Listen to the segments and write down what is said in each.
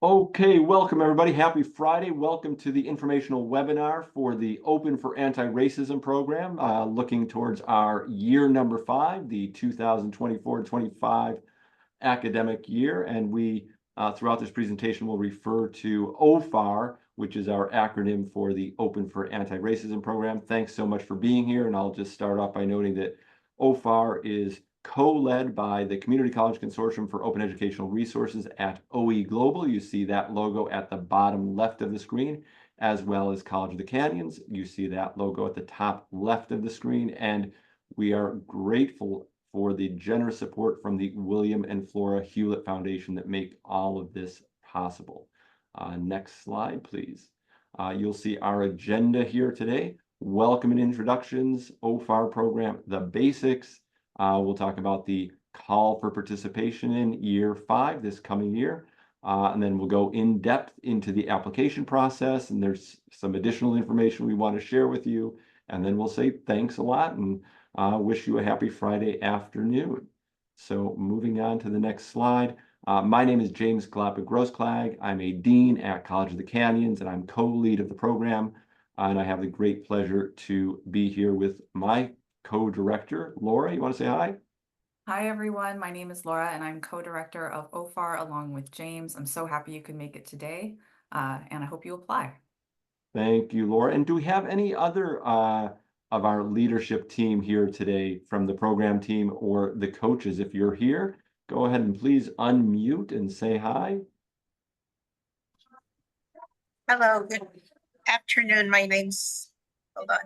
Okay, welcome everybody. Happy Friday. Welcome to the informational webinar for the Open for Anti-Racism program, looking towards our year number 5, the 2024-25 academic year. And we, throughout this presentation, will refer to OFAR, which is our acronym for the Open for Anti-Racism program. Thanks so much for being here. And I'll just start off by noting that OFAR is co-led by the Community College Consortium for Open Educational Resources at OE Global. You see that logo at the bottom left of the screen, as well as College of the Canyons. You see that logo at the top left of the screen. And we are grateful for the generous support from the William and Flora Hewlett Foundation that make all of this possible. Next slide, please. You'll see our agenda here today. Welcome and introductions, OFAR program, the basics. We'll talk about the call for participation in year 5 this coming year. And then we'll go in depth into the application process. And there's some additional information we want to share with you. And then we'll say thanks a lot and wish you a happy Friday afternoon. So moving on to the next slide. My name is James Galapa-Grossklag. I'm a dean at College of the Canyons, and I'm co-lead of the program. And I have the great pleasure to be here with my co-director. Laura, you want to say hi? Hi, everyone. My name is Laura, and I'm co-director of OFAR along with James. I'm so happy you could make it today, and I hope you apply. Thank you, Laura. And do we have any other of our leadership team here today from the program team or the coaches? If you're here, go ahead and please unmute and say hi. Hello, good afternoon. My name's, hold on.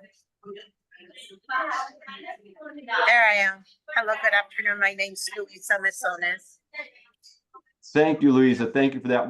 There I am. Hello, good afternoon. My name's Luisa Mesones. Thank you, Louisa. Thank you for that.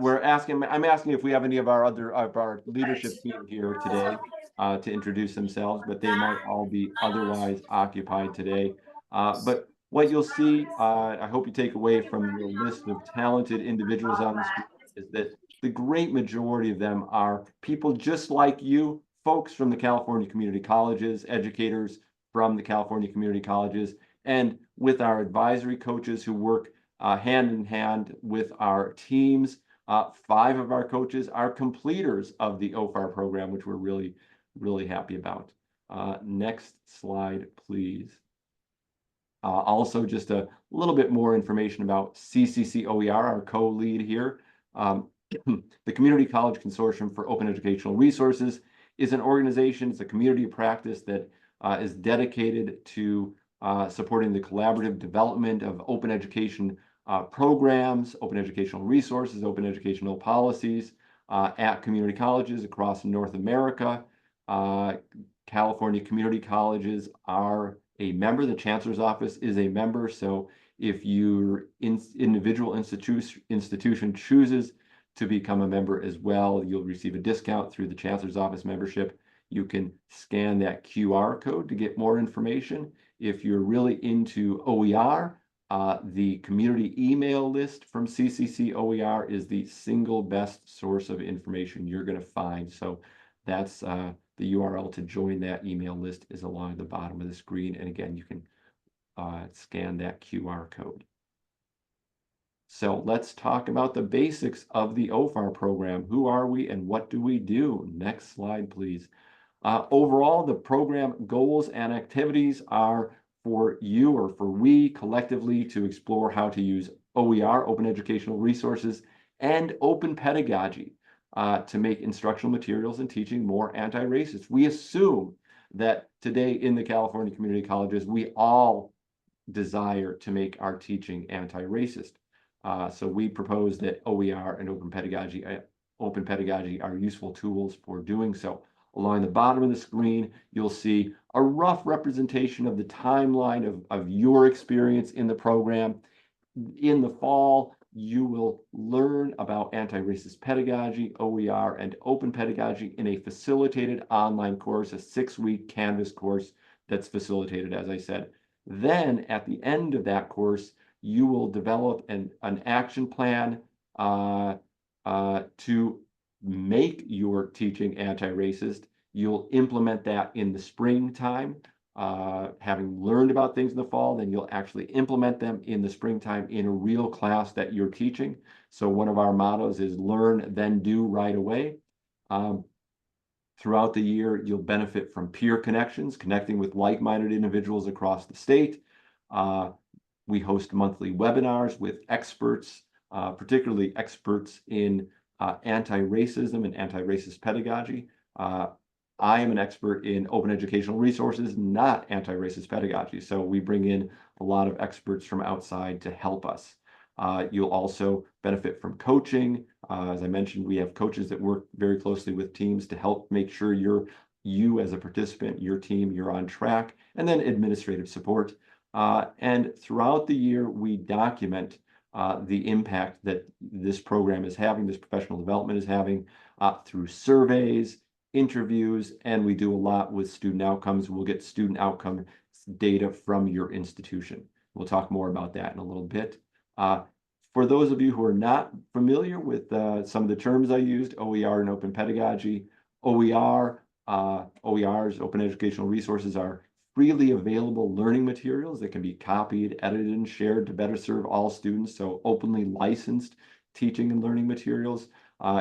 I'm asking if we have any of our leadership team here today to introduce themselves, but they might all be otherwise occupied today. But what you'll see, I hope you take away from the list of talented individuals on the screen is that the great majority of them are people just like you, folks from the California community colleges, educators from the California community colleges, and with our advisory coaches who work hand in hand with our teams. 5 of our coaches are completers of the OFAR program, which we're really, really happy about. Next slide, please. Also, just a little bit more information about CCC OER, our co-lead here. The Community College Consortium for Open Educational Resources is an organization, it's a community of practice that is dedicated to supporting the collaborative development of open education programs, open educational resources, open educational policies at community colleges across North America. California community colleges are a member. The Chancellor's Office is a member. So if your individual institution chooses to become a member as well, you'll receive a discount through the Chancellor's Office membership. You can scan that QR code to get more information. If you're really into OER, the community email list from CCC OER is the single best source of information you're going to find. So that's the URL to join that email list is along the bottom of the screen. And again, you can scan that QR code. So let's talk about the basics of the OFAR program. Who are we and what do we do? Next slide, please. Overall, the program goals and activities are for you or for we collectively to explore how to use OER, open educational resources, and open pedagogy to make instructional materials and teaching more anti-racist. We assume that today in the California community colleges, we all desire to make our teaching anti-racist. So we propose that OER and open pedagogy are useful tools for doing so. Along the bottom of the screen, you'll see a rough representation of the timeline of your experience in the program. In the fall, you will learn about anti-racist pedagogy, OER, and open pedagogy in a facilitated online course, a 6-week Canvas course that's facilitated, as I said. Then at the end of that course, you will develop an action plan to make your teaching anti-racist. You'll implement that in the springtime. having learned about things in the fall, then you'll actually implement them in the springtime in a real class that you're teaching. So one of our mottos is learn, then do right away. Throughout the year, you'll benefit from peer connections, connecting with like-minded individuals across the state. We host monthly webinars with experts, particularly experts in anti-racism and anti-racist pedagogy. I am an expert in open educational resources, not anti-racist pedagogy. So we bring in a lot of experts from outside to help us. You'll also benefit from coaching. As I mentioned, we have coaches that work very closely with teams to help make sure you as a participant, your team, you're on track, and then administrative support. And throughout the year, we document the impact that this program is having, this professional development is having through surveys, interviews, and we do a lot with student outcomes. We'll get student outcome data from your institution. We'll talk more about that in a little bit. For those of you who are not familiar with some of the terms I used, OER and open pedagogy, OERs, open educational resources, are freely available learning materials that can be copied, edited, and shared to better serve all students. So openly licensed teaching and learning materials.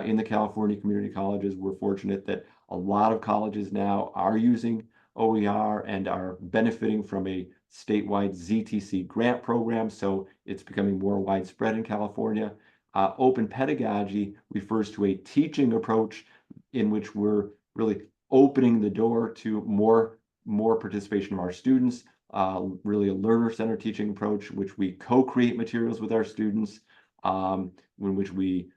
In the California community colleges, we're fortunate that a lot of colleges now are using OER and are benefiting from a statewide ZTC grant program, so it's becoming more widespread in California. Open pedagogy refers to a teaching approach in which we're really opening the door to more participation of our students, really a learner-centered teaching approach, which we co-create materials with our students, in which we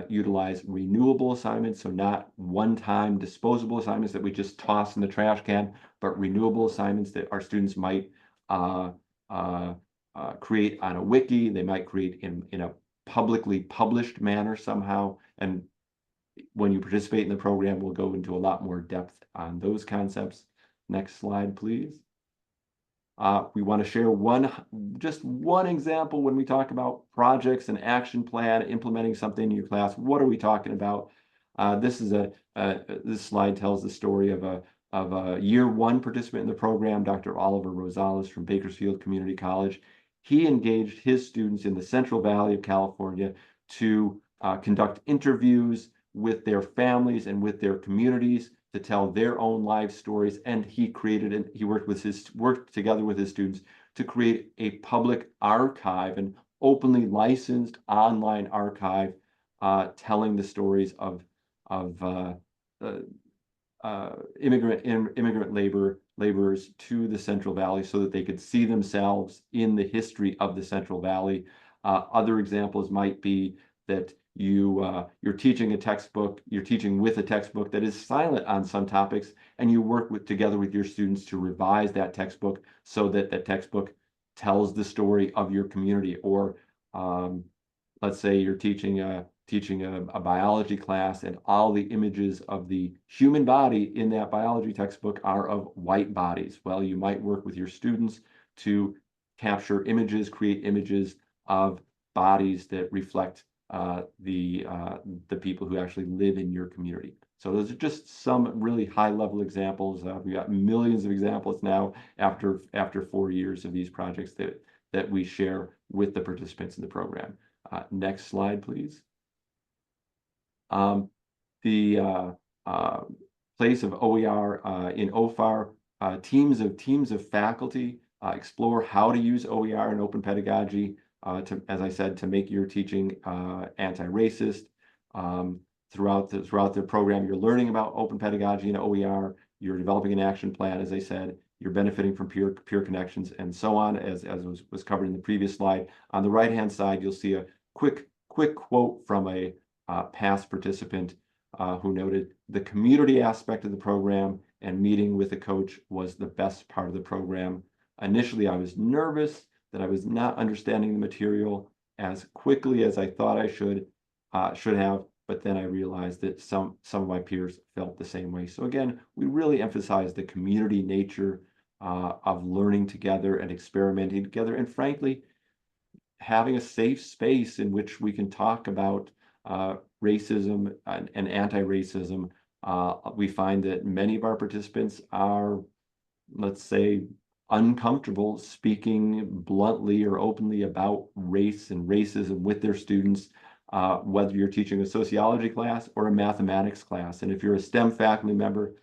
utilize renewable assignments, so not one-time disposable assignments that we just toss in the trash can, but renewable assignments that our students might create on a wiki. They might create in a publicly published manner somehow. And when you participate in the program, we'll go into a lot more depth on those concepts. Next slide, please. We want to share just one example when we talk about projects and action plan, implementing something in your class. What are we talking about? This slide tells the story of a year one participant in the program, Dr. Oliver Rosales from Bakersfield Community College. He engaged his students in the Central Valley of California to conduct interviews with their families and with their communities to tell their own life stories, and he worked together with his students to create a public archive, an openly licensed online archive, telling the stories of immigrant laborers to the Central Valley, so that they could see themselves in the history of the Central Valley. Other examples might be that you're teaching a textbook, you're teaching with a textbook that is silent on some topics, and you work together with your students to revise that textbook so that that textbook tells the story of your community. Or let's say you're teaching a biology class, and all the images of the human body in that biology textbook are of white bodies. Well, you might work with your students to capture images, create images of bodies that reflect the people who actually live in your community. So those are just some really high-level examples. We've got millions of examples now after 4 years of these projects that we share with the participants in the program. Next slide, please. The place of OER in OFAR, teams of faculty explore how to use OER in open pedagogy, as I said, to make your teaching anti-racist. Throughout the program, you're learning about open pedagogy and OER. You're developing an action plan, as I said. You're benefiting from peer connections and so on, as was covered in the previous slide. On the right-hand side, you'll see a quick quote from a past participant who noted, "The community aspect of the program and meeting with a coach was the best part of the program. Initially, I was nervous that I was not understanding the material as quickly as I thought I should have, but then I realized that some of my peers felt the same way." So again, we really emphasize the community nature of learning together and experimenting together, and frankly, having a safe space in which we can talk about racism and anti-racism. We find that many of our participants are let's say, uncomfortable speaking bluntly or openly about race and racism with their students, whether you're teaching a sociology class or a mathematics class. And if you're a STEM faculty member,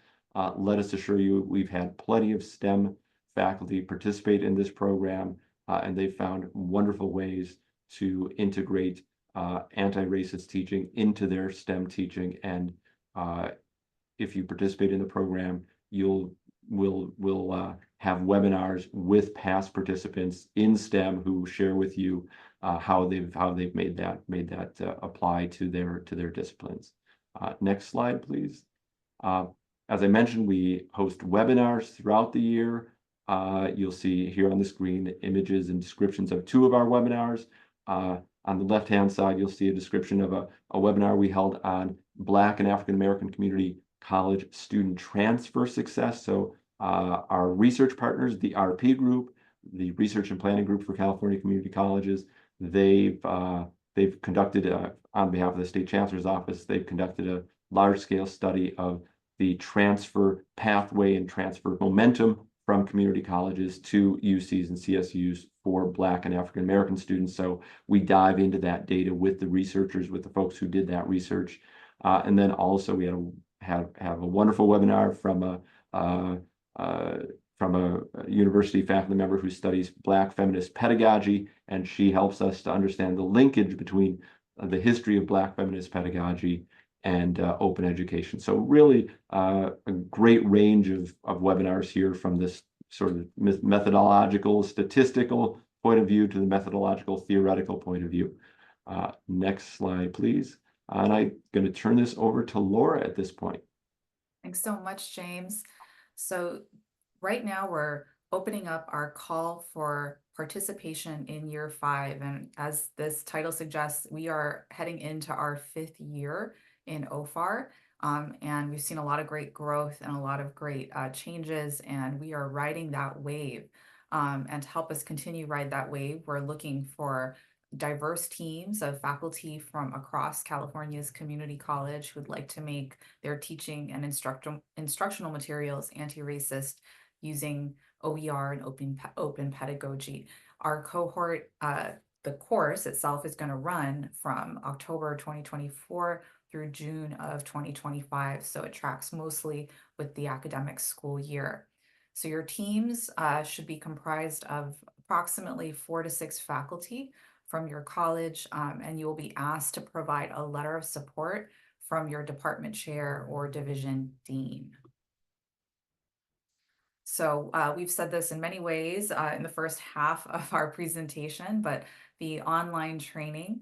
let us assure you, we've had plenty of STEM faculty participate in this program, and they've found wonderful ways to integrate anti-racist teaching into their STEM teaching. And if you participate in the program, we'll have webinars with past participants in STEM who share with you how they've made that apply to their disciplines. Next slide, please. As I mentioned, we host webinars throughout the year. You'll see here on the screen images and descriptions of 2 of our webinars. On the left-hand side, you'll see a description of a webinar we held on Black and African American community college student transfer success. So our research partners, the RP group, the Research and Planning Group for California Community Colleges, they've conducted, on behalf of the State Chancellor's Office, they've conducted a large-scale study of the transfer pathway and transfer momentum from community colleges to UCs and CSUs for Black and African American students. So we dive into that data with the researchers, with the folks who did that research. And then also we have a wonderful webinar from a university faculty member who studies Black feminist pedagogy, and she helps us to understand the linkage between the history of Black feminist pedagogy and open education. So really a great range of webinars here, from this sort of methodological, statistical point of view to the methodological, theoretical point of view. Next slide, please. And I'm going to turn this over to Laura at this point. Thanks so much, James. So right now we're opening up our call for participation in year 5. And as this title suggests, we are heading into our 5th year in OFAR. And we've seen a lot of great growth and a lot of great changes, and we are riding that wave. And to help us continue ride that wave, we're looking for diverse teams of faculty from across California's community college who would like to make their teaching and instructional materials anti-racist using OER and open pedagogy. Our cohort, the course itself, is going to run from October 2024 through June of 2025. So it tracks mostly with the academic school year. So your teams should be comprised of approximately 4 to 6 faculty from your college, and you will be asked to provide a letter of support from your department chair or division dean. So we've said this in many ways in the first half of our presentation, but the online training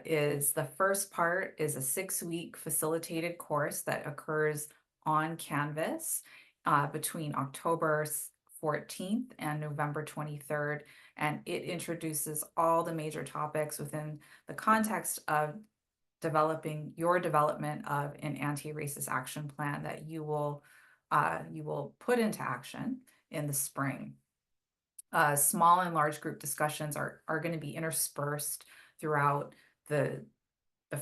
is the first part is a 6-week facilitated course that occurs on Canvas between October 14th and November 23rd. And it introduces all the major topics within the context of your development of an anti-racist action plan that you will put into action in the spring. Small and large group discussions are going to be interspersed throughout the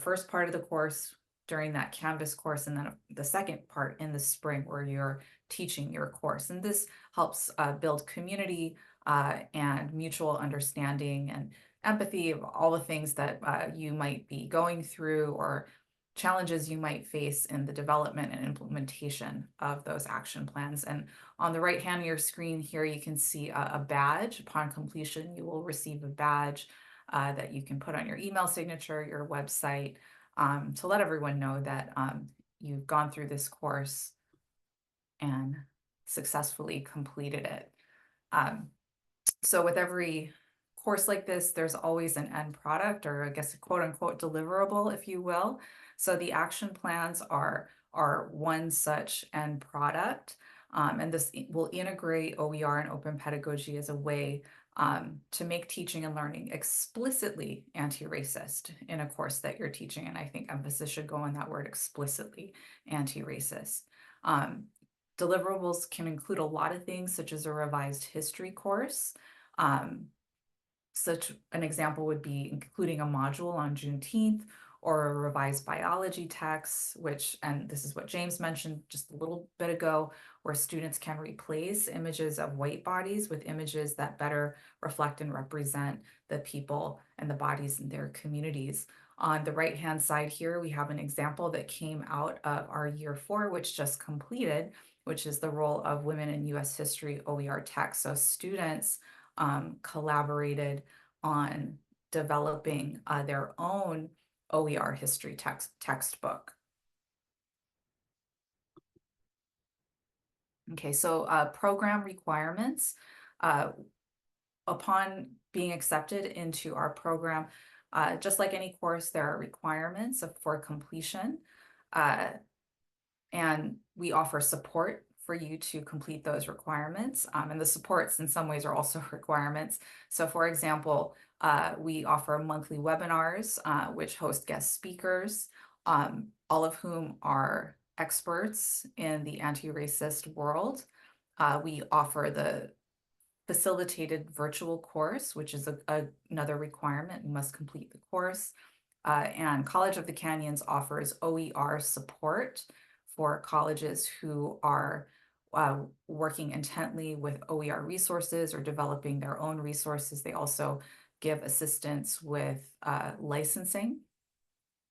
first part of the course during that Canvas course, and then the second part in the spring where you're teaching your course. And this helps build community and mutual understanding and empathy of all the things that you might be going through or challenges you might face in the development and implementation of those action plans. And on the right hand of your screen here, you can see a badge. Upon completion, you will receive a badge that you can put on your email signature, your website, to let everyone know that you've gone through this course and successfully completed it. So with every course like this, there's always an end product, or I guess a quote unquote deliverable, if you will. So the action plans are one such end product. And this will integrate OER and open pedagogy as a way to make teaching and learning explicitly anti-racist in a course that you're teaching. And I think emphasis should go on that word, explicitly anti-racist. Deliverables can include a lot of things, such as a revised history course. Such an example would be including a module on Juneteenth, or a revised biology text, and this is what James mentioned just a little bit ago, where students can replace images of white bodies with images that better reflect and represent the people and the bodies in their communities. On the right-hand side here, we have an example that came out of our year 4, which just completed, which is the role of women in U.S. history OER text. So students collaborated on developing their own OER history textbook. Okay, so program requirements. Upon being accepted into our program, just like any course, there are requirements for completion. And we offer support for you to complete those requirements. And the supports in some ways are also requirements. So for example, we offer monthly webinars, which host guest speakers, all of whom are experts in the anti-racist world. We offer the facilitated virtual course, which is another requirement. You must complete the course. And College of the Canyons offers OER support for colleges who are working intently with OER resources or developing their own resources. They also give assistance with licensing.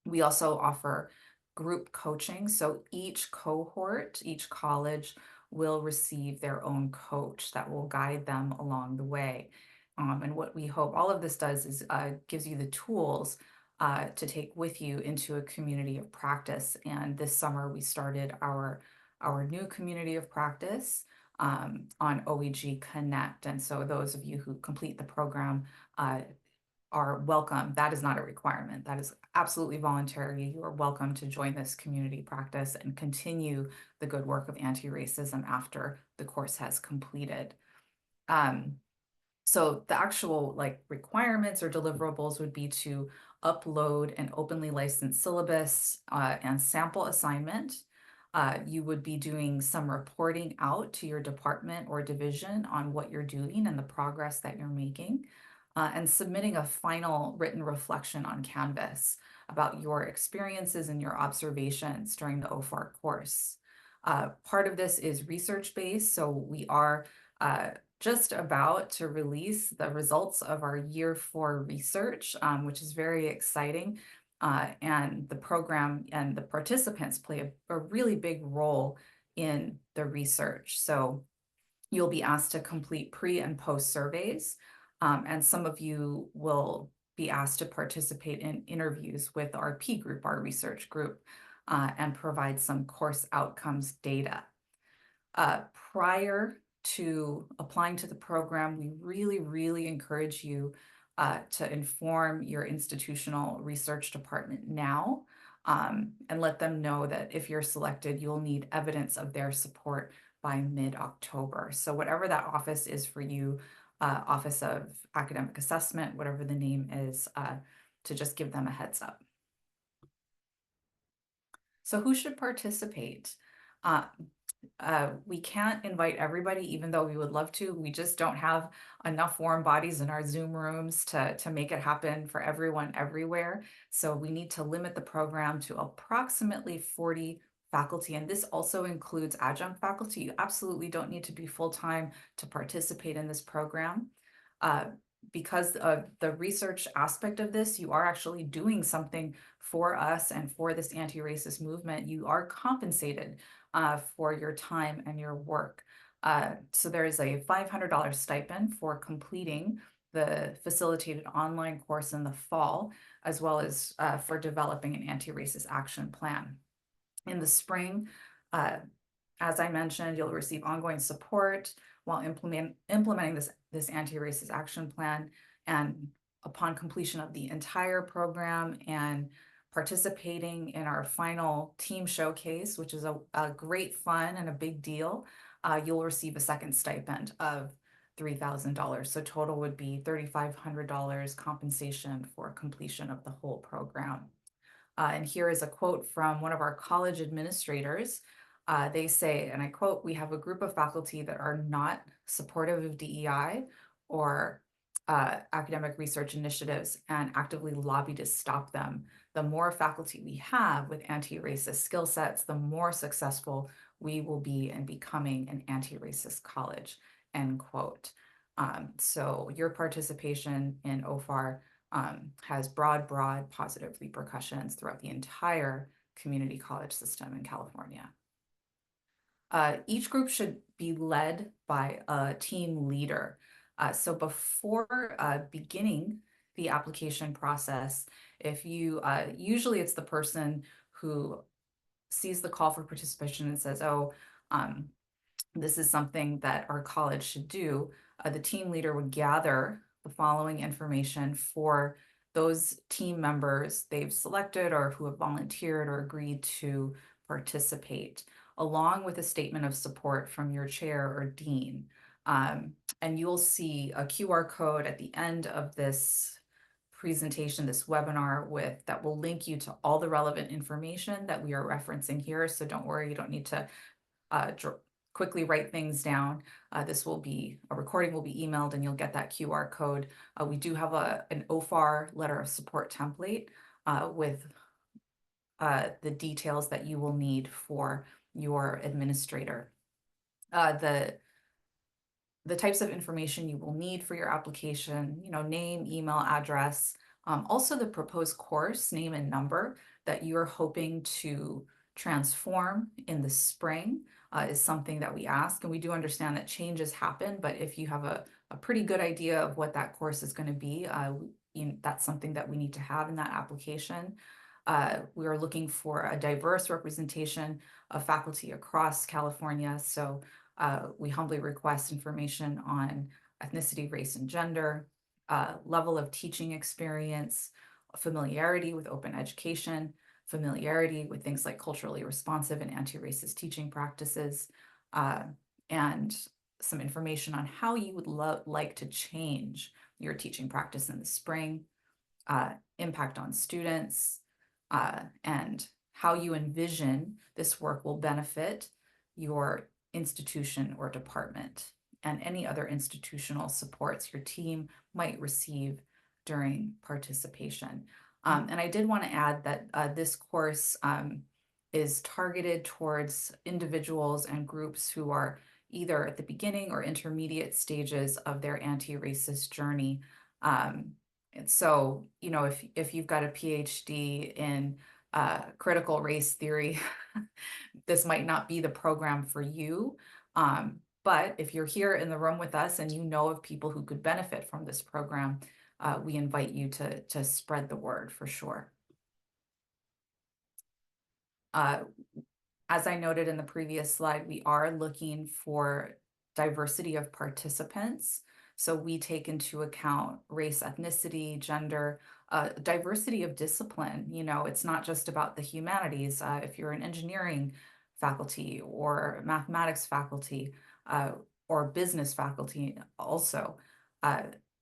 We also offer group coaching. So each cohort, each college will receive their own coach that will guide them along the way. And what we hope all of this does is gives you the tools to take with you into a community of practice. And this summer we started our new community of practice on OEG Connect. And so those of you who complete the program are welcome. That is not a requirement. That is absolutely voluntary. You are welcome to join this community practice and continue the good work of anti-racism after the course has completed. So the actual requirements or deliverables would be to upload an openly licensed syllabus and sample assignment. You would be doing some reporting out to your department or division on what you're doing and the progress that you're making, and submitting a final written reflection on Canvas about your experiences and your observations during the OFAR course. Part of this is research-based, so we are just about to release the results of our year 4 research, which is very exciting. And the program and the participants play a really big role in the research. So you'll be asked to complete pre and post surveys, and some of you will be asked to participate in interviews with our P group, our research group, and provide some course outcomes data. Prior to applying to the program, we really encourage you to inform your institutional research department now, and let them know that if you're selected, you'll need evidence of their support by mid-October. So whatever that office is for you, Office of Academic Assessment, whatever the name is, to just give them a heads up. So who should participate? We can't invite everybody, even though we would love to. We just don't have enough warm bodies in our Zoom rooms to make it happen for everyone everywhere. So we need to limit the program to approximately 40 faculty, and this also includes adjunct faculty. You absolutely don't need to be full-time to participate in this program. Because of the research aspect of this, you are actually doing something for us and for this anti-racist movement. You are compensated for your time and your work. So there is a $500 stipend for completing the facilitated online course in the fall, as well as for developing an anti-racist action plan. In the spring, as I mentioned, you'll receive ongoing support while implementing this anti-racist action plan. And upon completion of the entire program and participating in our final team showcase, which is a great fun and a big deal, you'll receive a second stipend of $3,000. So total would be $3,500 compensation for completion of the whole program. And here is a quote from one of our college administrators. They say, and I quote, "We have a group of faculty that are not supportive of DEI or academic research initiatives and actively lobby to stop them. The more faculty we have with anti-racist skill sets, the more successful we will be in becoming an anti-racist college, end quote. So your participation in OFAR has broad positive repercussions throughout the entire community college system in California. Each group should be led by a team leader. So before beginning the application process, if you, usually it's the person who sees the call for participation and says, oh, this is something that our college should do, the team leader would gather the following information for those team members they've selected or who have volunteered or agreed to participate, along with a statement of support from your chair or dean. And you'll see a QR code at the end of this presentation, this webinar that will link you to all the relevant information that we are referencing here. So don't worry, you don't need to quickly write things down. A recording will be emailed and you'll get that QR code. We do have an OFAR letter of support template with the details that you will need for your administrator. The types of information you will need for your application, name, email, address, also the proposed course, name and number that you're hoping to transform in the spring is something that we ask. And we do understand that changes happen, but if you have a pretty good idea of what that course is going to be, that's something that we need to have in that application. We are looking for a diverse representation of faculty across California. So we humbly request information on ethnicity, race, and gender, level of teaching experience, familiarity with open education, familiarity with things like culturally responsive and anti-racist teaching practices, and some information on how you would like to change your teaching practice in the spring, impact on students, and how you envision this work will benefit your institution or department and any other institutional supports your team might receive during participation. And I did want to add that this course is targeted towards individuals and groups who are either at the beginning or intermediate stages of their anti-racist journey. And so, if you've got a PhD in critical race theory, this might not be the program for you. But if you're here in the room with us and you know of people who could benefit from this program, we invite you to spread the word for sure. As I noted in the previous slide, we are looking for diversity of participants. So we take into account race, ethnicity, gender, diversity of discipline. It's not just about the humanities. If you're an engineering faculty or mathematics faculty or business faculty also,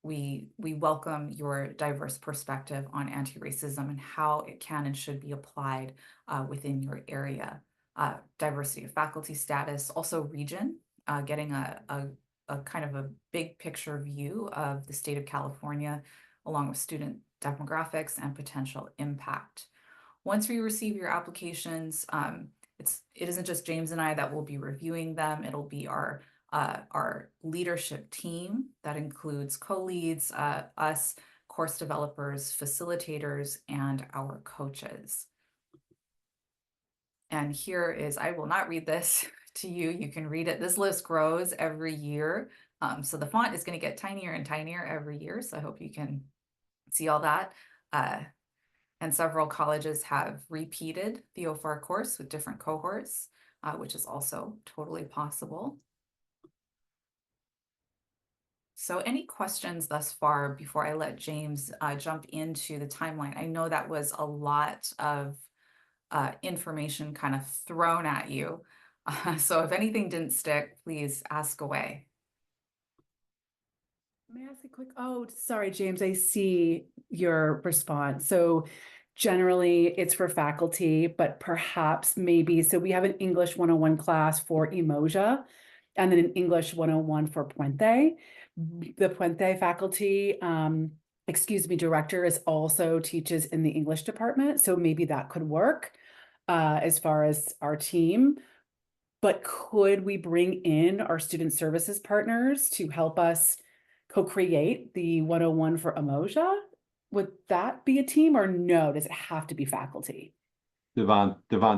we welcome your diverse perspective on anti-racism and how it can and should be applied within your area. Diversity of faculty status, also region, getting a kind of a big picture view of the state of California, along with student demographics and potential impact. Once we receive your applications, it isn't just James and I that will be reviewing them. It'll be our leadership team that includes co-leads, us, course developers, facilitators, and our coaches. And here is, I will not read this to you. You can read it. This list grows every year. So the font is going to get tinier and tinier every year. So I hope you can see all that. And several colleges have repeated the OFAR course with different cohorts, which is also totally possible. So any questions thus far before I let James jump into the timeline? I know that was a lot of information kind of thrown at you. So if anything didn't stick, please ask away. May I ask a quick, sorry, James, I see your response. So generally it's for faculty, but perhaps maybe, so we have an English 101 class for Emoja and then an English 101 for Puente. the Puente faculty, director is also teaches in the English department, so maybe that could work as far as our team. But could we bring in our student services partners to help us co-create the 101 for Umoja? Would that be a team or no? Does it have to be faculty? Devon,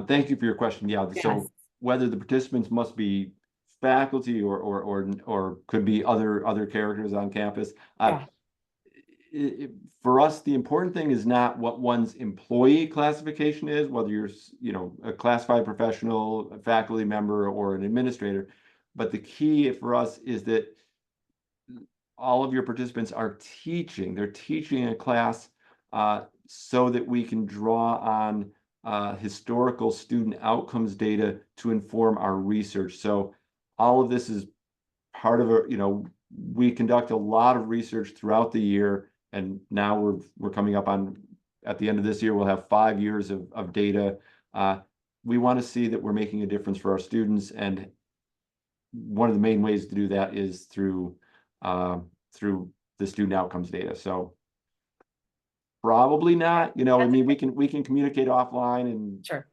thank you for your question. Yeah, Yes. so whether the participants must be faculty or could be other characters on campus. Yeah. For us, the important thing is not what one's employee classification is, whether you're, a classified professional, a faculty member, or an administrator. But the key for us is that all of your participants are teaching. They're teaching a class so that we can draw on historical student outcomes data to inform our research. So all of this is part of we conduct a lot of research throughout the year, and now we're coming up on, at the end of this year, we'll have 5 years of data. We want to see that we're making a difference for our students, and one of the main ways to do that is through the student outcomes data. So probably not, I mean, we can communicate offline and Sure.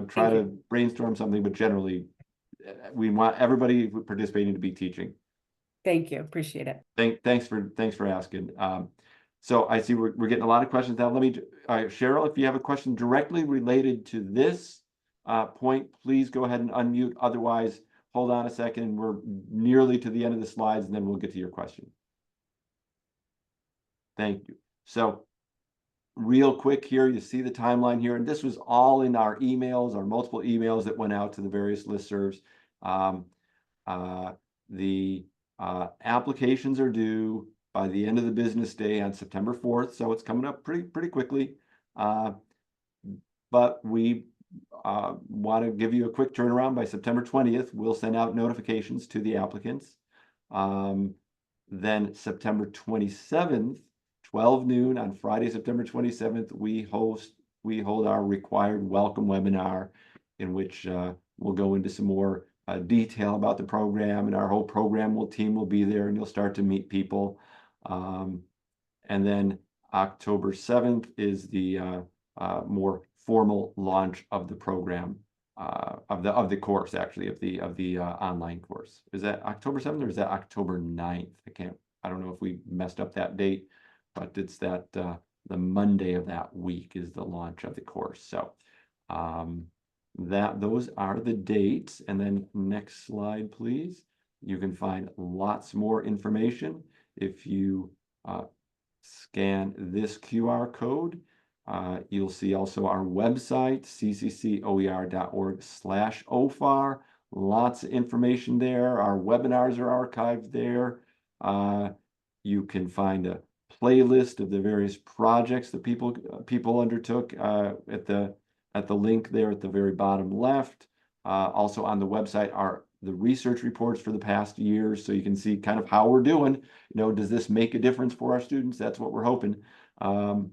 try to brainstorm something, but generally we want everybody participating to be teaching. Thank you. Appreciate it. Thanks for asking. So I see we're getting a lot of questions now. Let me, Cheryl, if you have a question directly related to this point, please go ahead and unmute. Otherwise, hold on a second. We're nearly to the end of the slides, and then we'll get to your question. Thank you. So real quick here, you see the timeline here, and this was all in our emails, our multiple emails that went out to the various listservs. The applications are due by the end of the business day on September 4th, so it's coming up pretty quickly. But we want to give you a quick turnaround. By September 20th, we'll send out notifications to the applicants. Then September 27th, 12 noon on Friday, September 27th, we hold our required welcome webinar, in which we'll go into some more detail about the program, and our whole program team will be there, and you'll start to meet people. And then October 7th is the more formal launch of the program, of the course, actually, of the online course. Is that October 7th or is that October 9th? I don't know if we messed up that date, but it's that the Monday of that week is the launch of the course. So those are the dates. And then next slide, please. You can find lots more information if you scan this QR code. You'll see also our website, cccoer.org/OFAR. Lots of information there. Our webinars are archived there. You can find a playlist of the various projects that people undertook at the link there at the very bottom left. Also on the website are the research reports for the past years, so you can see kind of how we're doing. Does this make a difference for our students? That's what we're hoping. So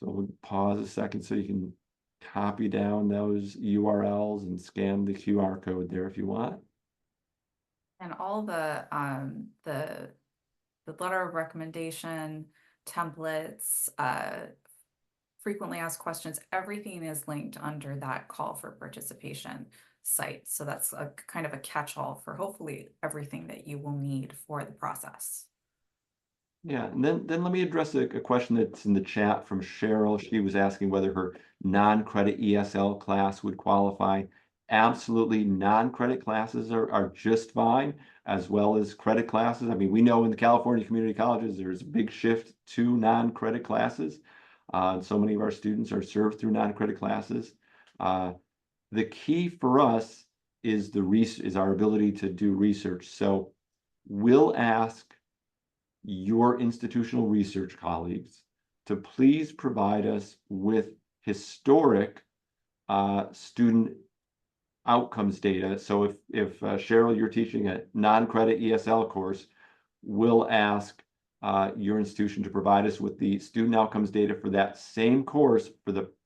we'll pause a second so you can copy down those URLs and scan the QR code there if you want. And all the letter of recommendation, templates, frequently asked questions, everything is linked under that call for participation site. So that's a kind of a catch-all for hopefully everything that you will need for the process. Yeah, and then let me address a question that's in the chat from Cheryl. She was asking whether her non-credit ESL class would qualify. Absolutely, non-credit classes are just fine, as well as credit classes. I mean, we know in the California community colleges, there's a big shift to non-credit classes. So many of our students are served through non-credit classes. The key for us is our ability to do research. So we'll ask your institutional research colleagues to please provide us with historic student outcomes data. So if Cheryl, you're teaching a non-credit ESL course, we'll ask your institution to provide us with the student outcomes data for that same course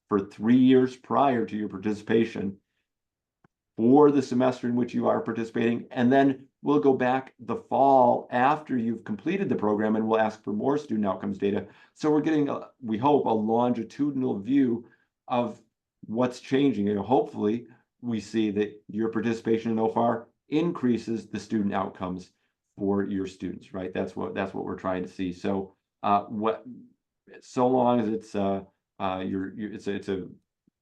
for 3 years prior to your participation. for the semester in which you are participating. And then we'll go back the fall after you've completed the program and we'll ask for more student outcomes data. So we're getting, we hope, a longitudinal view of what's changing. And hopefully we see that your participation in OFAR increases the student outcomes for your students, right? That's what we're trying to see. So so long as it's it's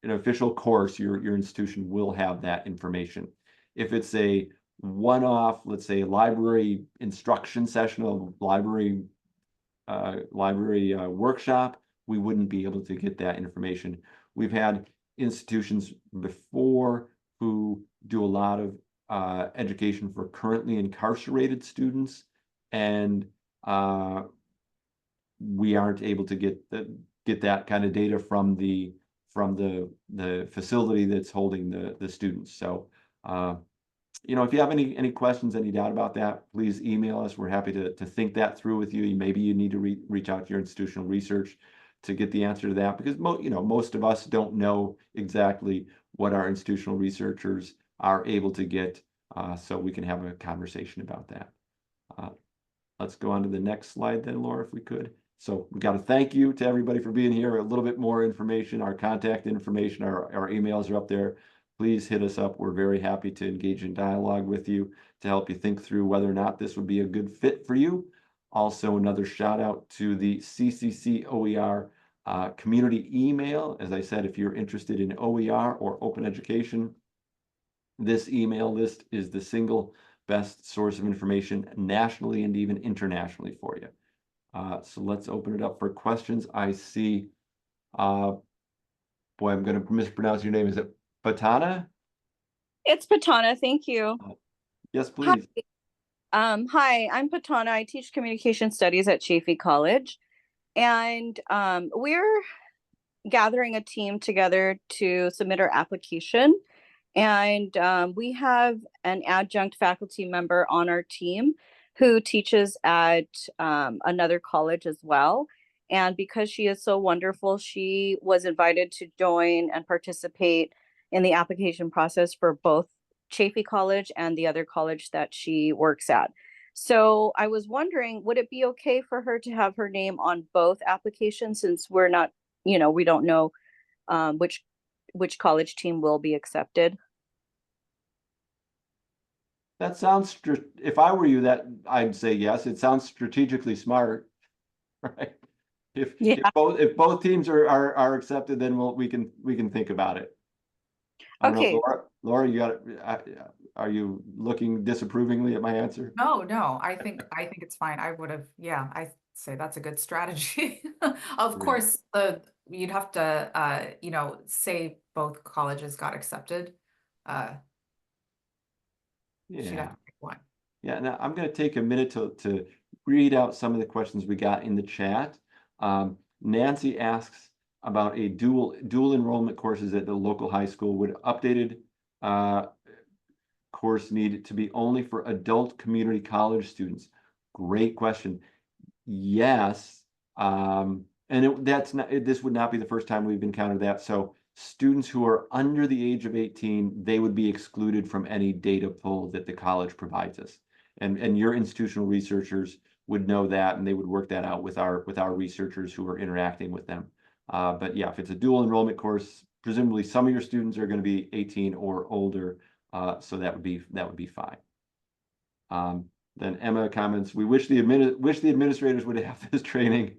an official course, your institution will have that information. If it's a one-off, let's say, library instruction session, a library workshop, we wouldn't be able to get that information. We've had institutions before who do a lot of education for currently incarcerated students, and we aren't able to get that kind of data from the facility that's holding the students. So if you have any questions, any doubt about that, please email us. We're happy to think that through with you. Maybe you need to reach out to your institutional research to get the answer to that, because most of us don't know exactly what our institutional researchers are able to get, so we can have a conversation about that. Let's go on to the next slide then, Laura, if we could. So we got to thank you to everybody for being here. A little bit more information, our contact information, our emails are up there. Please hit us up. We're very happy to engage in dialogue with you to help you think through whether or not this would be a good fit for you. Also, another shout out to the CCC OER community email. As I said, if you're interested in OER or open education, this email list is the single best source of information nationally and even internationally for you. So let's open it up for questions. I see, boy, I'm going to mispronounce your name. Is it Patana? It's Patana. Thank you. Yes, please. Hi, I'm Patana. I teach communication studies at Chaffey College, and we're gathering a team together to submit our application. And we have an adjunct faculty member on our team who teaches at another college as well. And because she is so wonderful, she was invited to join and participate in the application process for both Chaffey College and the other college that she works at. So I was wondering, would it be okay for her to have her name on both applications, since we're not, we don't know which college team will be accepted? That sounds, if I were you, I'd say yes. It sounds strategically smart, right? If both teams are accepted, then we can think about it. I don't know, Laura, are you looking disapprovingly at my answer? No, I think it's fine. I would have, I say that's a good strategy. Of course, you'd have to say both colleges got accepted. She'd have to pick one. Yeah, now I'm going to take a minute to read out some of the questions we got in the chat. Nancy asks about a dual enrollment courses at the local high school. Would updated course need to be only for adult community college students? Great question. Yes, and this would not be the first time we've encountered that. So students who are under the age of 18, they would be excluded from any data pull that the college provides us. And your institutional researchers would know that, and they would work that out with our researchers who are interacting with them. But yeah, if it's a dual enrollment course, presumably some of your students are going to be 18 or older, so that would be fine. Then Emma comments, we wish the administrators would have this training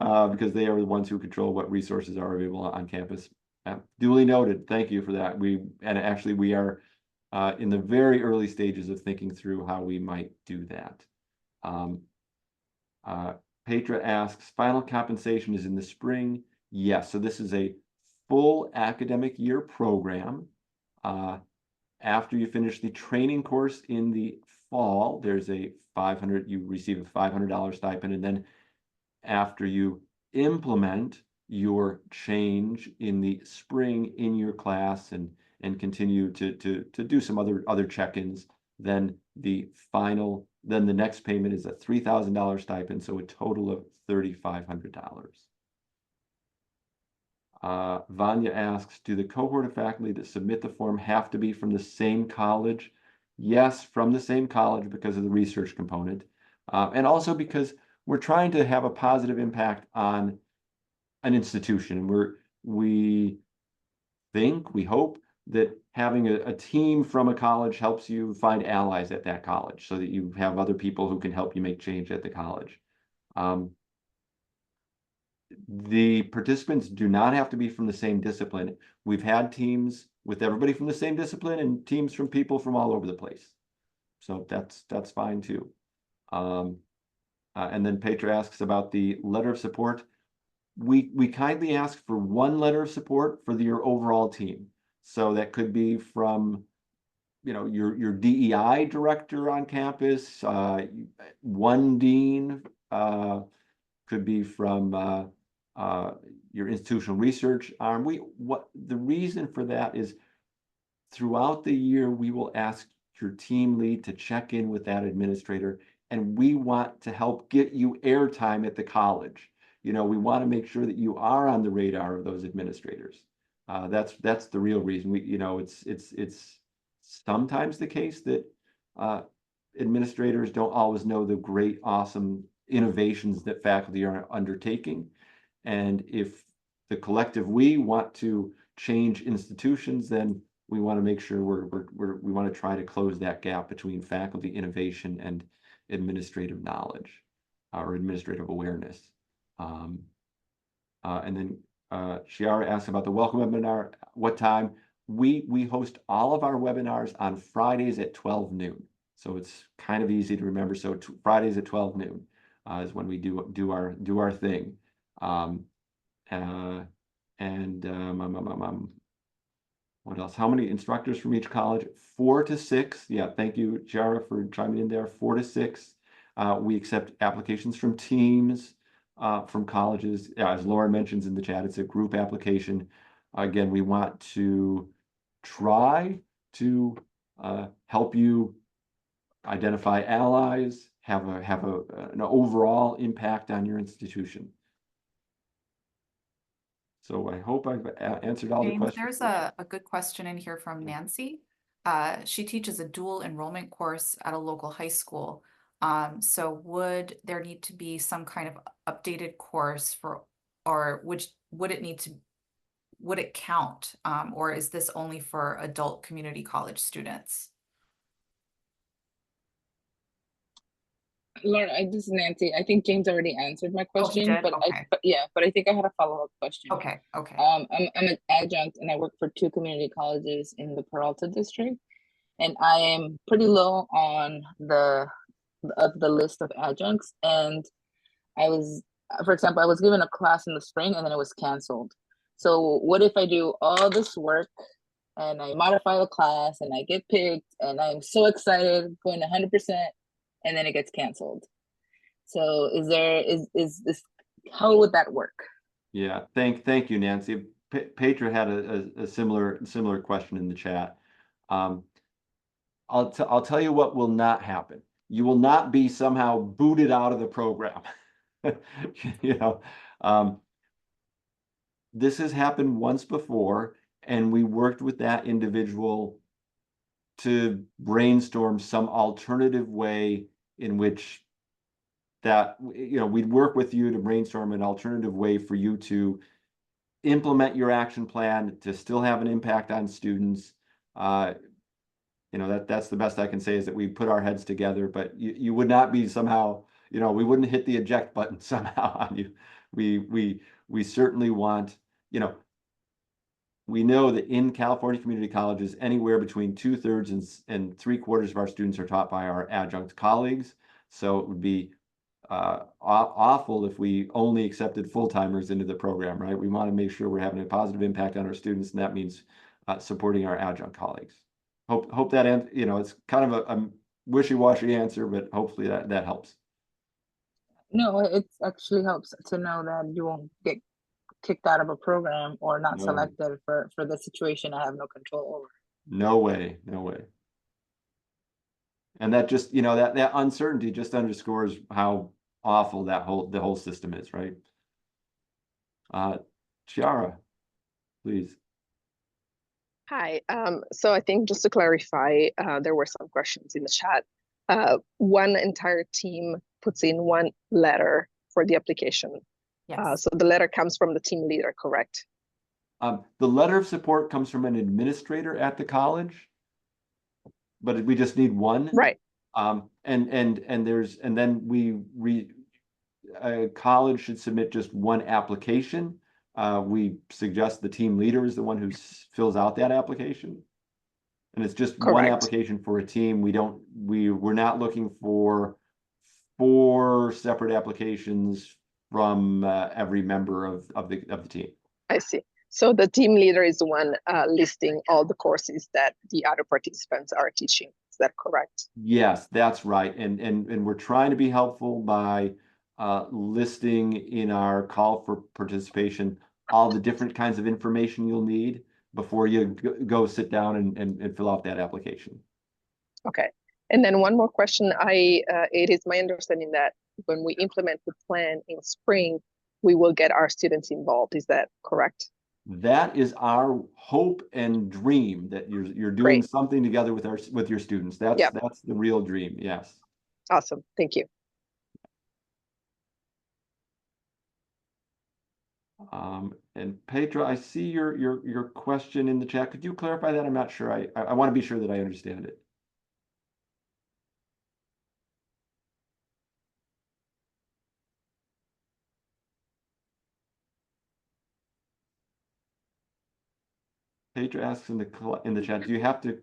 because they are the ones who control what resources are available on campus. Duly noted. Thank you for that. We are in the very early stages of thinking through how we might do that. Petra asks, final compensation is in the spring. Yes, so this is a full academic year program. After you finish the training course in the fall, there's you receive a $500 stipend, and then after you implement your change in the spring in your class and continue to do some other check-ins, then the next payment is a $3,000 stipend, so a total of $3,500. Vanya asks, do the cohort of faculty that submit the form have to be from the same college? Yes, from the same college because of the research component. And also because we're trying to have a positive impact on an institution. We hope that having a team from a college helps you find allies at that college so that you have other people who can help you make change at the college. The participants do not have to be from the same discipline. We've had teams with everybody from the same discipline and teams from people from all over the place. So that's fine too. And then Petra asks about the letter of support. We kindly ask for one letter of support for your overall team. So that could be from, you know, your DEI director on campus, one dean, could be from your institutional research arm. What the reason for that is throughout the year, we will ask your team lead to check in with that administrator, and we want to help get you airtime at the college. You know, we want to make sure that you are on the radar of those administrators. That's the real reason. You know, it's sometimes the case that administrators don't always know the great, awesome innovations that faculty are undertaking. And if the collective we want to change institutions, then we want to make sure we want to try to close that gap between faculty innovation and administrative knowledge or administrative awareness. And then Shiara asked about the welcome webinar. What time? We host all of our webinars on Fridays at 12 noon. So it's kind of easy to remember. So Fridays at 12 noon is when we do our thing. What else? How many instructors from each college? 4 to 6. Yeah, thank you, Jara, for chiming in there. 4 to 6. We accept applications from teams, from colleges. As Laura mentions in the chat, it's a group application. Again, we want to try to help you identify allies, have an overall impact on your institution. So I hope I've answered all the James, questions. there's a good question in here from Nancy. She teaches a dual enrollment course at a local high school. So would there need to be some kind of updated course for, or would it count? Or is this only for adult community college students? Laura, this is Nancy. I think James already answered my Oh, he question, did? but Okay. but I think I had a follow-up question. Okay. I'm an adjunct and I work for 2 community colleges in the Peralta district, and I am pretty low on the list of adjuncts. And I was, for example, I was given a class in the spring and then it was canceled. So what if I do all this work and I modify the class and I get picked and I'm so excited, going 100%, and then it gets canceled? So is this, how would that work? Yeah, thank you, Nancy. Petra had a similar question in the chat. I'll tell you what will not happen. You will not be somehow booted out of the program. You know, this has happened once before, and we worked with that individual to brainstorm some alternative way in which that, you know, we'd work with you to brainstorm an alternative way for you to implement your action plan to still have an impact on students. You know, that's the best I can say, is that we put our heads together, but you would not be somehow, you know, we wouldn't hit the eject button somehow on you. We certainly want, you know, we know that in California community colleges, anywhere between 2/3 and 3/4 of our students are taught by our adjunct colleagues. So it would be awful if we only accepted full-timers into the program, right? We want to make sure we're having a positive impact on our students, and that means supporting our adjunct colleagues. Hope that, you know, it's kind of a wishy-washy answer, but hopefully that helps. No, it actually helps to know that you won't get kicked out of a program or not selected for the situation I have no control over. No way. And that just, you know, that uncertainty just underscores how awful the whole system is, right? Chiara. please. Hi, so I think just to clarify, there were some questions in the chat. One entire team puts in one letter for the application. Yes. So the letter comes from the team leader, correct? The letter of support comes from an administrator at the college, but we just need one. Right. And then a college should submit just one application. We suggest the team leader is the one who fills out that application. And it's just one Correct. application for a team. We're not looking for 4 separate applications from every member of the team. I see. So the team leader is the one listing all the courses that the other participants are teaching. Is that correct? Yes, that's right. And we're trying to be helpful by listing in our call for participation all the different kinds of information you'll need before you go sit down and fill out that application. Okay. And then one more question. It is my understanding that when we implement the plan in spring, we will get our students involved. Is that correct? That is our hope and dream, that you're doing Great. something together with your students. That's the real dream. Yes. Awesome. Thank you. And Petra, I see your question in the chat. Could you clarify that? I'm not sure. I want to be sure that I understand it. Petra asks in the chat, do you have to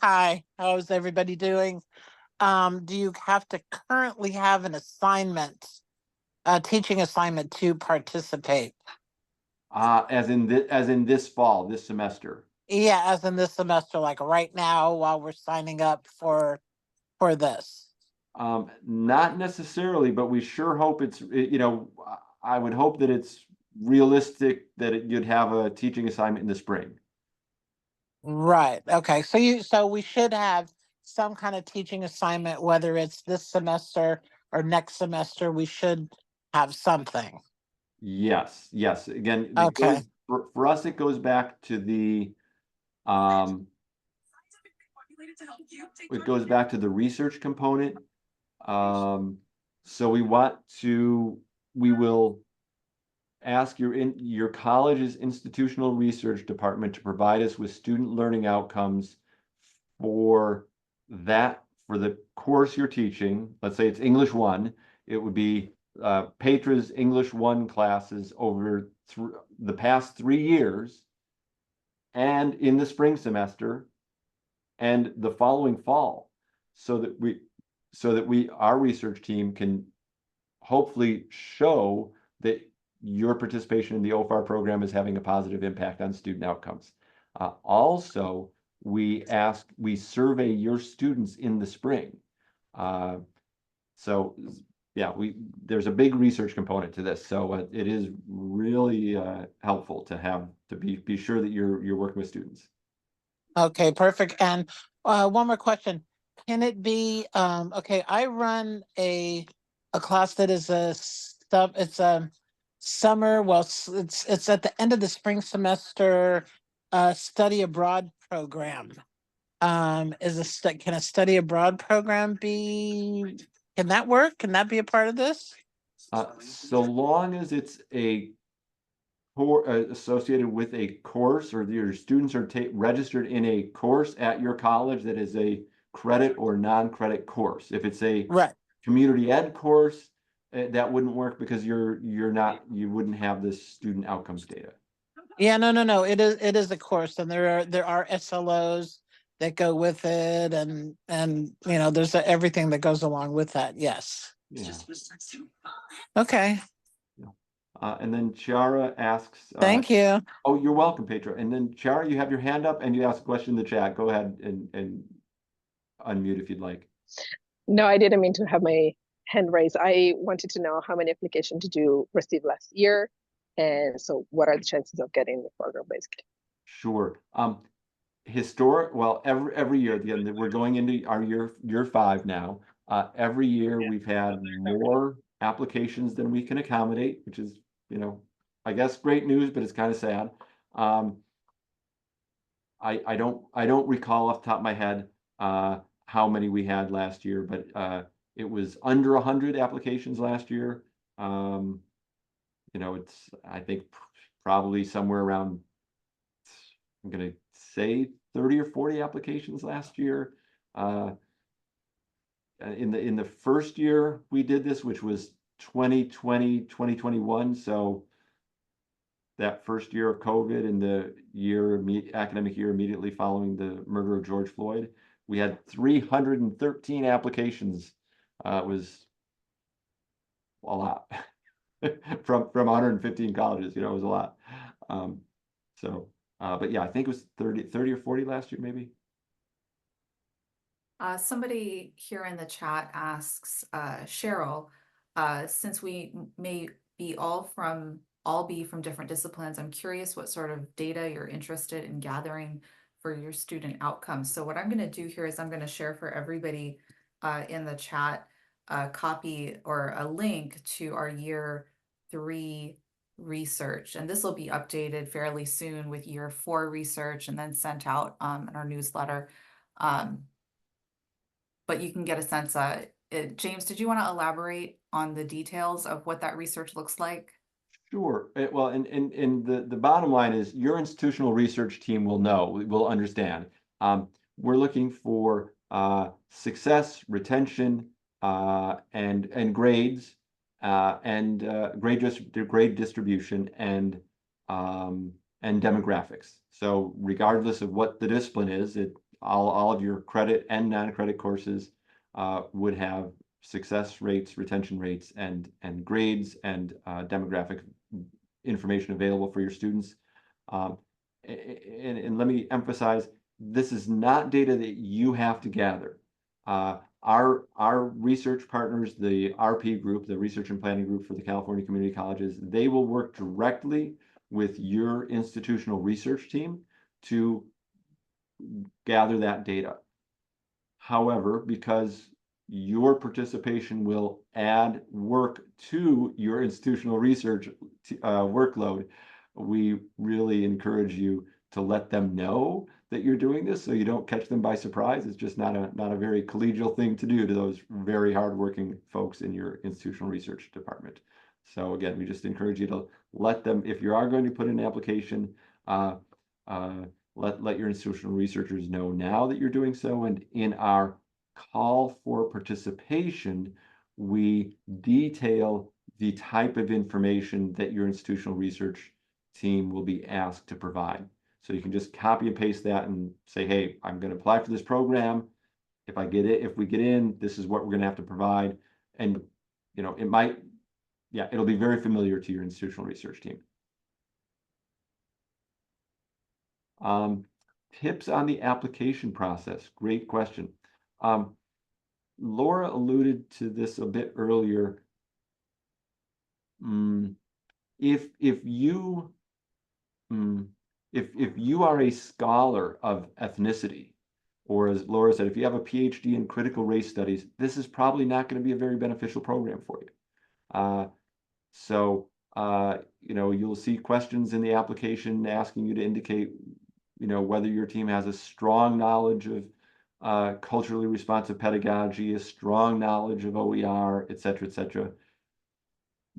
hi, how's everybody doing? Do you have to currently have an assignment, a teaching assignment to participate? as in this fall, this semester? Yeah, as in this semester, like right now while we're signing up for this. Not necessarily, but we sure hope I would hope that it's realistic that you'd have a teaching assignment in the spring. Right. Okay. So we should have some kind of teaching assignment, whether it's this semester or next semester, we should have something. Yes. Again, Okay. For us, it goes back to the research component. So we will ask your college's institutional research department to provide us with student learning outcomes for the course you're teaching. Let's say it's English 1. It would be Petra's English 1 classes over the past 3 years, and in the spring semester and the following fall, so that our research team can hopefully show that your participation in the OFAR program is having a positive impact on student outcomes. Also, we survey your students in the spring. So yeah, there's a big research component to this. So it is really helpful to be sure that you're working with students. Okay, perfect. And one more question. Can it be okay, I run a class that is it's a summer, well, it's at the end of the spring semester study abroad program. Can a study abroad program can that work? Can that be a part of this? So long as it's associated with a course, or your students are registered in a course at your college that is a credit or non-credit course. If it's a community ed course, that wouldn't work because you wouldn't have this student outcomes data. Yeah, no. It is a course, and there are SLOs that go with it, and there's everything that goes along with that. Yes. Yeah. Okay. And then Chiara asks. Thank you. Oh, you're welcome, Petra. And then Chiara, you have your hand up and you ask a question in the chat. Go ahead and unmute if you'd like. No, I didn't mean to have my hand raised. I wanted to know how many applications did you receive last year? And so what are the chances of getting the program, basically? Sure. Every year, again, we're going into our year 5 now. Every year we've had more applications than we can accommodate, which is, I guess great news, but it's kind of sad. I don't recall off the top of my head how many we had last year, but it was under 100 applications last year. It's I think probably somewhere around, I'm gonna say 30 or 40 applications last year. In the first year we did this, which was 2020, 2021, so that first year of COVID and the academic year immediately following the murder of George Floyd, we had 313 applications. It was a lot from 115 colleges. It was a lot. But yeah, I think it was 30 or 40 last year, maybe. Somebody here in the chat asks, Cheryl, since we may be all be from different disciplines, I'm curious what sort of data you're interested in gathering for your student outcomes. So what I'm going to do here is I'm going to share for everybody in the chat a copy or a link to our year 3 research. And this will be updated fairly soon with year 4 research and then sent out in our newsletter. But you can get a sense. James, did you want to elaborate on the details of what that research looks like? Sure. Well, and the bottom line is your institutional research team will understand. We're looking for success, retention, and grades, and grade distribution, and demographics. So regardless of what the discipline is, all of your credit and non-credit courses would have success rates, retention rates, and grades and demographic information available for your students. And let me emphasize, this is not data that you have to gather. Our research partners, the RP group, the Research and Planning Group for the California Community Colleges, they will work directly with your institutional research team to gather that data. However, because your participation will add work to your institutional research workload, we really encourage you to let them know that you're doing this so you don't catch them by surprise. It's just not a very collegial thing to do to those very hardworking folks in your institutional research department. So again, we just encourage you to let them, if you are going to put in an application, let your institutional researchers know now that you're doing so. And in our call for participation, we detail the type of information that your institutional research team will be asked to provide. So you can just copy and paste that and say, hey, I'm going to apply for this program. If we get in, this is what we're going to have to provide. And it'll be very familiar to your institutional research team. Tips on the application process. Great question. Laura alluded to this a bit earlier. If you are a scholar of ethnicity, or as Laura said, if you have a PhD in critical race studies, this is probably not going to be a very beneficial program for you. You'll see questions in the application asking you to indicate, whether your team has a strong knowledge of culturally responsive pedagogy, a strong knowledge of OER, et cetera, et cetera.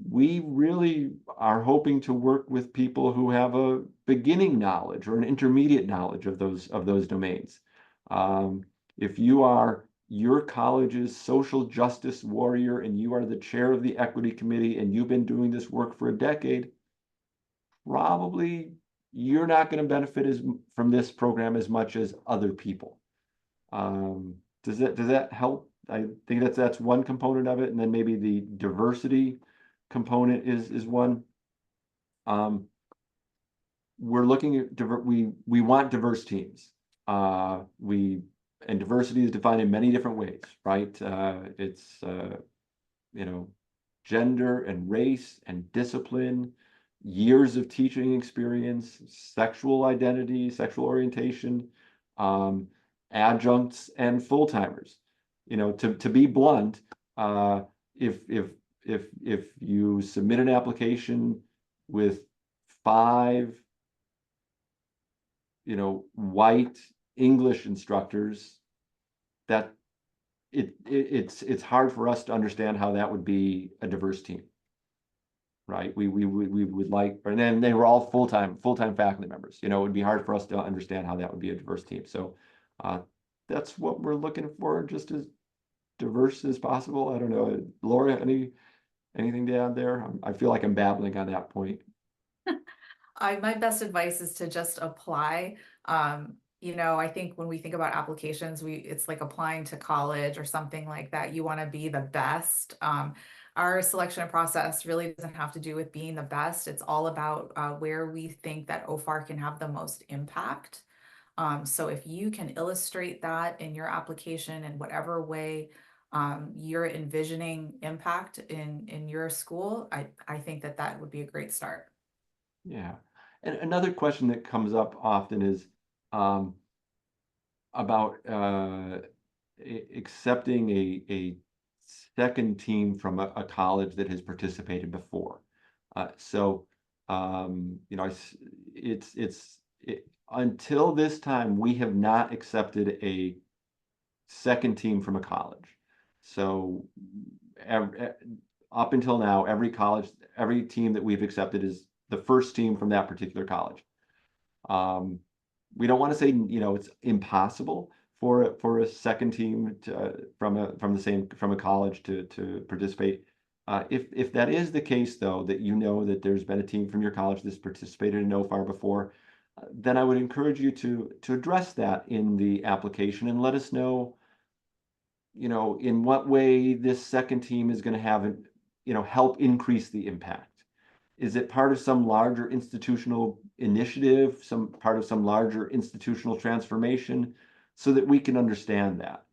We really are hoping to work with people who have a beginning knowledge or an intermediate knowledge of those domains. If you are your college's social justice warrior and you are the chair of the equity committee and you've been doing this work for a decade, probably you're not going to benefit from this program as much as other people. Does that help? I think that's one component of it, and then maybe the diversity component is one. We're looking at we want diverse teams. And diversity is defined in many different ways, right? It's gender and race and discipline, years of teaching experience, sexual identity, sexual orientation, adjuncts and full-timers. To be blunt, if you submit an application with 5, white English instructors, that it's hard for us to understand how that would be a diverse team. Right, we would like, and then they were all full-time faculty members. It would be hard for us to understand how that would be a diverse team. So that's what we're looking for, just as diverse as possible. I don't know, Laura, anything to add there? I feel like I'm babbling on that point. My best advice is to just apply. I think when we think about applications, it's like applying to college or something like that. You want to be the best. Our selection process really doesn't have to do with being the best. It's all about where we think that OFAR can have the most impact. So if you can illustrate that in your application in whatever way you're envisioning impact in your school, I think that would be a great start. Yeah. And another question that comes up often is about accepting a second team from a college that has participated before. Until this time, we have not accepted a second team from a college. So up until now, every team that we've accepted is the first team from that particular college. We don't want to say, it's impossible for a second team from a college to participate. If that is the case, though, that there's been a team from your college that's participated in OFAR before, then I would encourage you to address that in the application and let us know, in what way this second team is going to have, help increase the impact. Is it part of some larger institutional initiative, some part of some larger institutional transformation, so that we can understand that?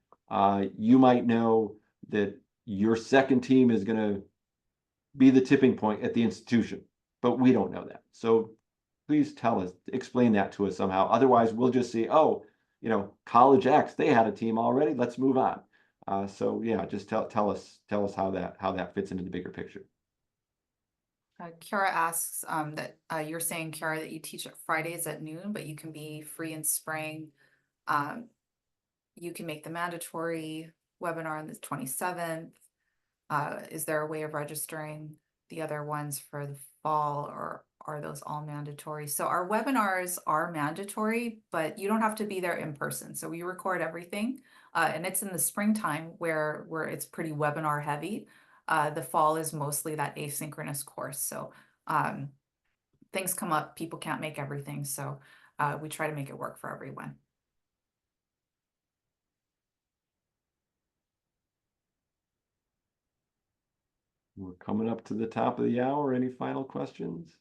You might know that your second team is going to be the tipping point at the institution, but we don't know that. So please explain that to us somehow. Otherwise, we'll just say, oh, College X, they had a team already. Let's move on. So yeah, just tell us how that fits into the bigger picture. Kara asks that you're saying, Kara, that you teach at Fridays at noon, but you can be free in spring. You can make the mandatory webinar on the 27th. Is there a way of registering the other ones for the fall, or are those all mandatory? So our webinars are mandatory, but you don't have to be there in person. So we record everything, and it's in the springtime where it's pretty webinar heavy. The fall is mostly that asynchronous course. So things come up, people can't make everything. So we try to make it work for everyone. We're coming up to the top of the hour. Any final questions?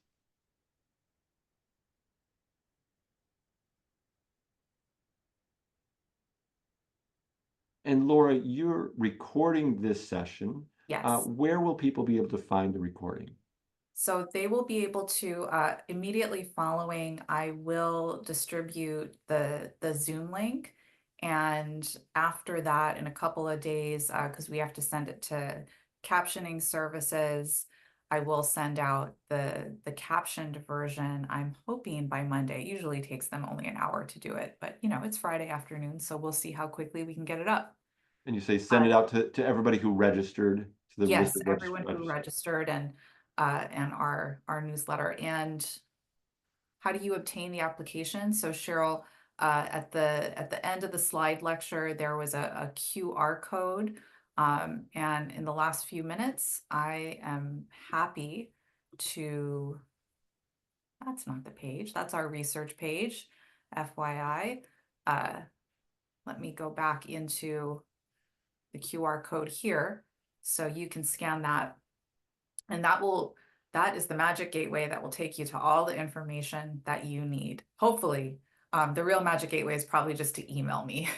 And Laura, you're recording this session. Yes. Where will people be able to find the recording? So they will be able to, immediately following, I will distribute the Zoom link. And after that, in a couple of days, because we have to send it to captioning services, I will send out the captioned version. I'm hoping by Monday. It usually takes them only an hour to do it, but it's Friday afternoon, so we'll see how quickly we can get it up. And you say send it out to everybody who registered, to the Yes, list of everyone who registered and our newsletter. And how do you obtain the application? So Cheryl, at the end of the slide lecture, there was a QR code. And in the last few minutes, I am happy to, that's not the page, that's our research page, FYI. Let me go back into the QR code here so you can scan that. And that is the magic gateway that will take you to all the information that you need. Hopefully, the real magic gateway is probably just to email me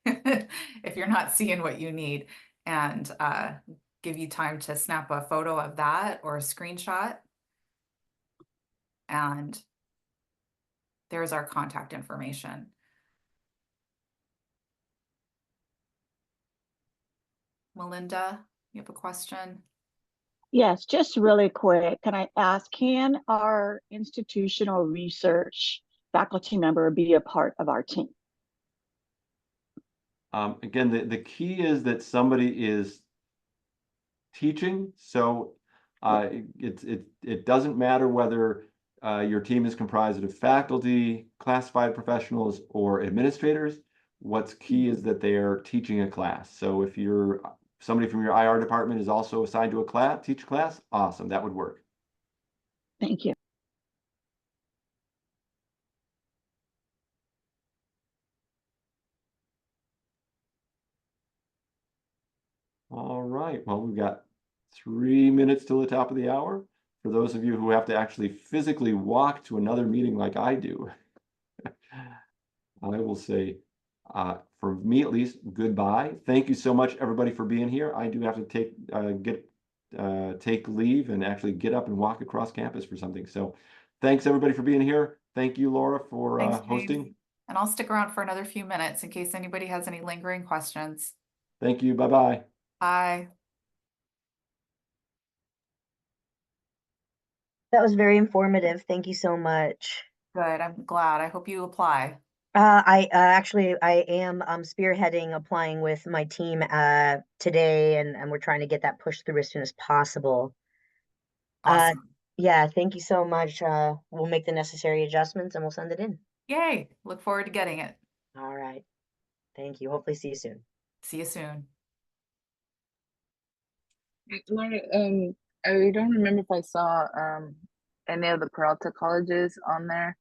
if you're not seeing what you need, and give you time to snap a photo of that or a screenshot. And there's our contact information. Melinda, you have a question? Yes, just really quick. Can I ask, can our institutional research faculty member be a part of our team? Again, the key is that somebody is teaching. So it doesn't matter whether your team is comprised of faculty, classified professionals, or administrators. What's key is that they are teaching a class. So if you're somebody from your IR department is also assigned to a class, teach a class, awesome, that would work. Thank you. All right, well, we've got 3 minutes till the top of the hour. For those of you who have to actually physically walk to another meeting like I do, I will say, for me at least, goodbye. Thank you so much, everybody, for being here. I do have to take leave and actually get up and walk across campus for something. So thanks, everybody, for being here. Thank you, Laura, for Thanks, James. hosting. And I'll stick around for another few minutes in case anybody has any lingering questions. Thank you. Bye-bye. Bye. That was very informative. Thank you so much. Good. I'm glad. I hope you apply. I actually I am spearheading applying with my team today, and we're trying to get that pushed through as soon as possible. Awesome. Yeah, thank you so much. We'll make the necessary adjustments and we'll send it in. Yay. Look forward to getting it. All right. Thank you. Hopefully see you soon. See you soon. Laura, I don't remember if I saw any of the Peralta colleges on there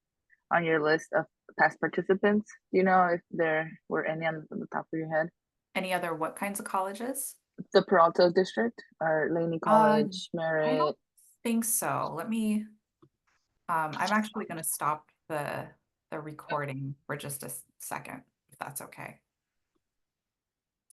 on your list of past participants. Do you know if there were any on the top of your head? Any other what kinds of colleges? The Peralta district or Laney College, I Merritt? don't think so. Let me, I'm actually going to stop the recording for just a second, if that's okay.